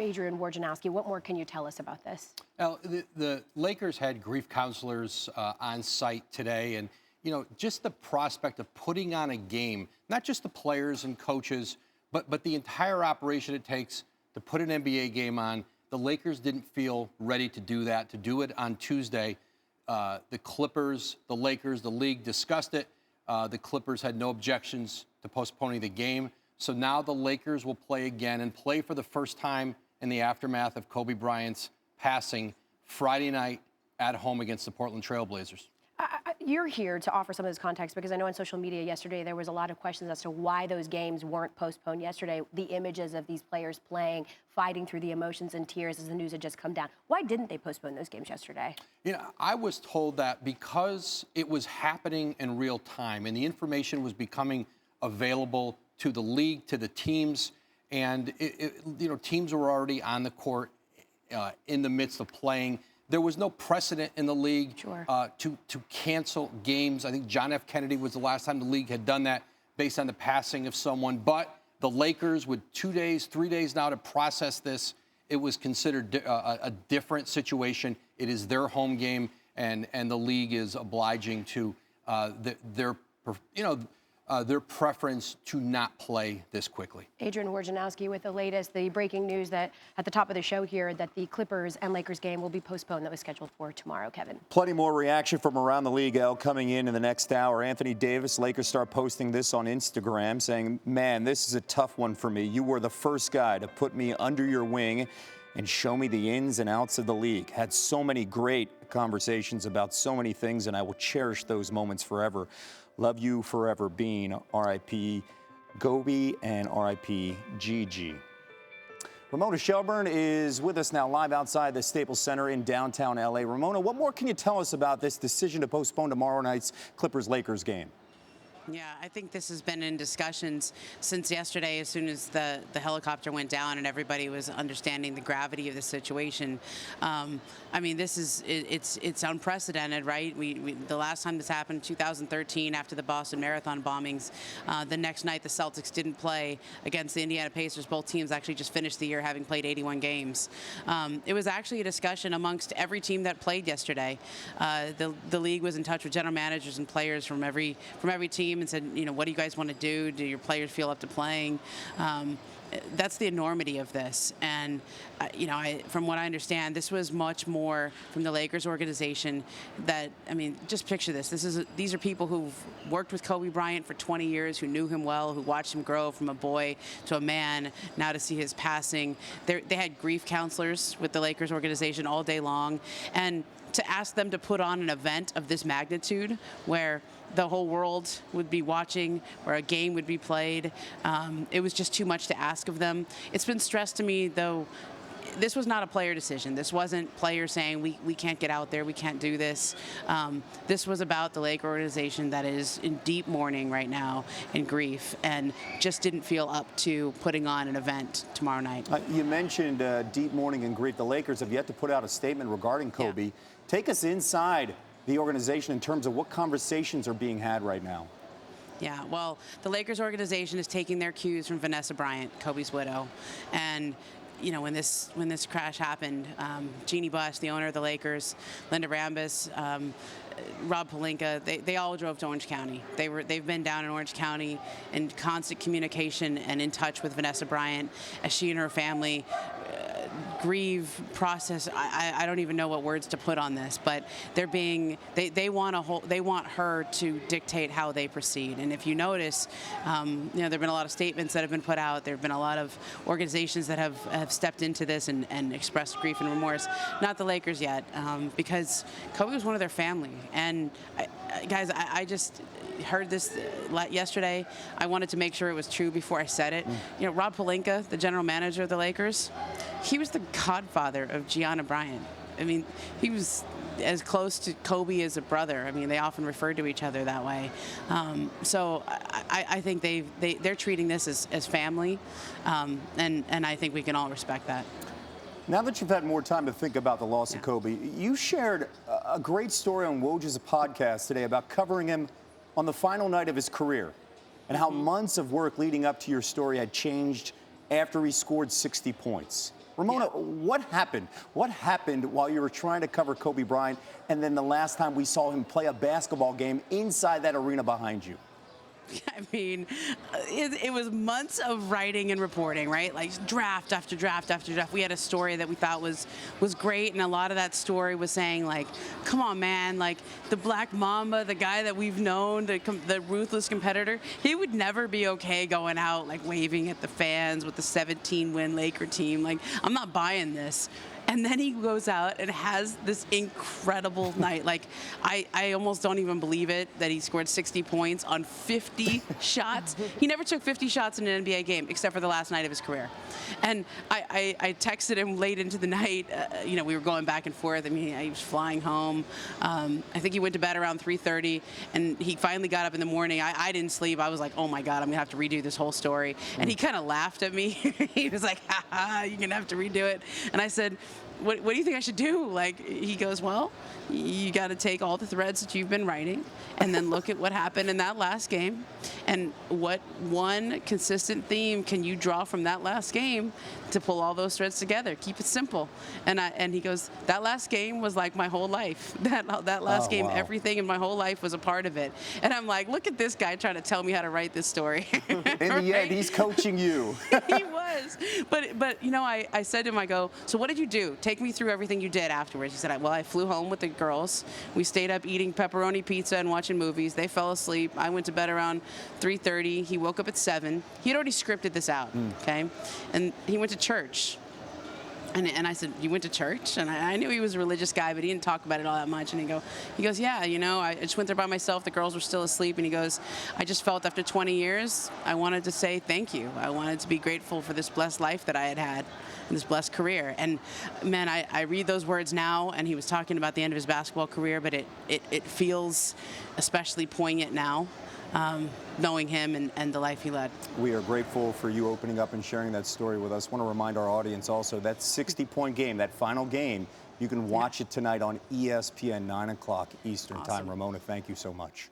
Adrian Wojnarowski, what more can you tell us about this? Well, the Lakers had grief counselors on site today, and just the prospect of putting on a game, not just the players and coaches, but the entire operation it takes to put an NBA game on. The Lakers didn't feel ready to do that, to do it on Tuesday. The Clippers, the Lakers, the league discussed it. The Clippers had no objections to postponing the game. So now the Lakers will play again and play for the first time in the aftermath of Kobe Bryant's passing Friday night at home against the Portland Trail Blazers. You're here to offer some of this context because I know on social media yesterday there was a lot of questions as to why those games weren't postponed yesterday. The images of these players playing, fighting through the emotions and tears as the news had just come down. Why didn't they postpone those games yesterday? I was told that because it was happening in real time and the information was becoming available to the league, to the teams, and teams were already on the court in the midst of playing. There was no precedent in the league to cancel games. I think John F. Kennedy was the last time the league had done that based on the passing of someone. But the Lakers, with 2 days, 3 days now to process this, it was considered a different situation. It is their home game, and the league is obliging to their preference to not play this quickly. Adrian Wojnarowski with the latest, the breaking news that at the top of the show here that the Clippers and Lakers game will be postponed that was scheduled for tomorrow, Kevin. Plenty more reaction from around the league, El, coming in the next hour. Anthony Davis, Lakers start posting this on Instagram saying, man, this is a tough one for me. You were the first guy to put me under your wing and show me the ins and outs of the league. Had so many great conversations about so many things, and I will cherish those moments forever. Love you forever, Bean. R.I.P. Kobe and R.I.P. Gigi. Ramona Shelburne is with us now live outside the Staples Center in downtown L.A. Ramona, what more can you tell us about this decision to postpone tomorrow night's Clippers-Lakers game? Yeah, I think this has been in discussions since yesterday, as soon as the helicopter went down and everybody was understanding the gravity of the situation. I mean, it's unprecedented, right? The last time this happened, 2013, after the Boston Marathon bombings, the next night the Celtics didn't play against the Indiana Pacers. Both teams actually just finished the year having played 81 games. It was actually a discussion amongst every team that played yesterday. The league was in touch with general managers and players from every team and said, what do you guys want to do? Do your players feel up to playing? That's the enormity of this. And, from what I understand, this was much more from the Lakers organization that, just picture this. These are people who've worked with Kobe Bryant for 20 years, who knew him well, who watched him grow from a boy to a man, now to see his passing. They had grief counselors with the Lakers organization all day long. And to ask them to put on an event of this magnitude where the whole world would be watching, where a game would be played, it was just too much to ask of them. It's been stressed to me, though, this was not a player decision. This wasn't players saying, we can't get out there, we can't do this. This was about the Laker organization that is in deep mourning right now and grief, and just didn't feel up to putting on an event tomorrow night. You mentioned deep mourning and grief. The Lakers have yet to put out a statement regarding Kobe. Yeah. Take us inside the organization in terms of what conversations are being had right now. Yeah, well, the Lakers organization is taking their cues from Vanessa Bryant, Kobe's widow. And when this crash happened, Jeannie Buss, the owner of the Lakers, Linda Rambis, Rob Pelinka, they all drove to Orange County. They've been down in Orange County in constant communication and in touch with Vanessa Bryant as she and her family grieve, process. I don't even know what words to put on this, but they want her to dictate how they proceed. And if you notice, there've been a lot of statements that have been put out. There've been a lot of organizations that have stepped into this and expressed grief and remorse. Not the Lakers yet, because Kobe was one of their family. And guys, I just heard this yesterday. I wanted to make sure it was true before I said it. Rob Pelinka, the general manager of the Lakers, he was the godfather of Gianna Bryant. He was as close to Kobe as a brother. They often referred to each other that way. So I think they're treating this as family, and I think we can all respect that. Now that you've had more time to think about the loss of Kobe, you shared a great story on Woj's podcast today about covering him on the final night of his career and how months of work leading up to your story had changed after he scored 60 points. Ramona, what happened? What happened while you were trying to cover Kobe Bryant, and then the last time we saw him play a basketball game inside that arena behind you? I mean, it was months of writing and reporting, right? Like draft after draft after draft. We had a story that we thought was great, and a lot of that story was saying, like, come on, man, like the Black Mamba, the guy that we've known, the ruthless competitor, he would never be okay going out like waving at the fans with the 17-win Laker team. Like, I'm not buying this. And then he goes out and has this incredible night. Like, I almost don't even believe it that he scored 60 points on 50 shots. He never took 50 shots in an NBA game except for the last night of his career. And I texted him late into the night. You know, we were going back and forth. I mean, he was flying home. I think he went to bed around 3:30, and he finally got up in the morning. I didn't sleep. I was like, oh, my God, I'm going to have to redo this whole story. And he kind of laughed at me. He was like, ha, ha, you're going to have to redo it. And I said, what do you think I should do? Like, he goes, well, you got to take all the threads that you've been writing and then look at what happened in that last game and what one consistent theme can you draw from that last game to pull all those threads together. Keep it simple. And he goes, that last game was like my whole life. That last game, wow. Everything in my whole life was a part of it. And I'm like, look at this guy trying to tell me how to write this story. In the end, he's coaching you. He was. But you know, I said to him, I go, so what did you do? Take me through everything you did afterwards. He said, well, I flew home with the girls. We stayed up eating pepperoni pizza and watching movies. They fell asleep. I went to bed around 3:30. He woke up at 7. He'd already scripted this out, okay? And he went to church. And I said, you went to church? And I knew he was a religious guy, but he didn't talk about it all that much. And he goes, yeah, you know, I just went there by myself. The girls were still asleep. And he goes, I just felt after 20 years, I wanted to say thank you. I wanted to be grateful for this blessed life that I had and this blessed career. And, man, I read those words now, and he was talking about the end of his basketball career, but it feels especially poignant now. Knowing him and the life he led. We are grateful for you opening up and sharing that story with us. I want to remind our audience also that 60-point game, that final game, you can watch it tonight on ESPN, 9 o'clock Eastern Time. Ramona, thank you so much.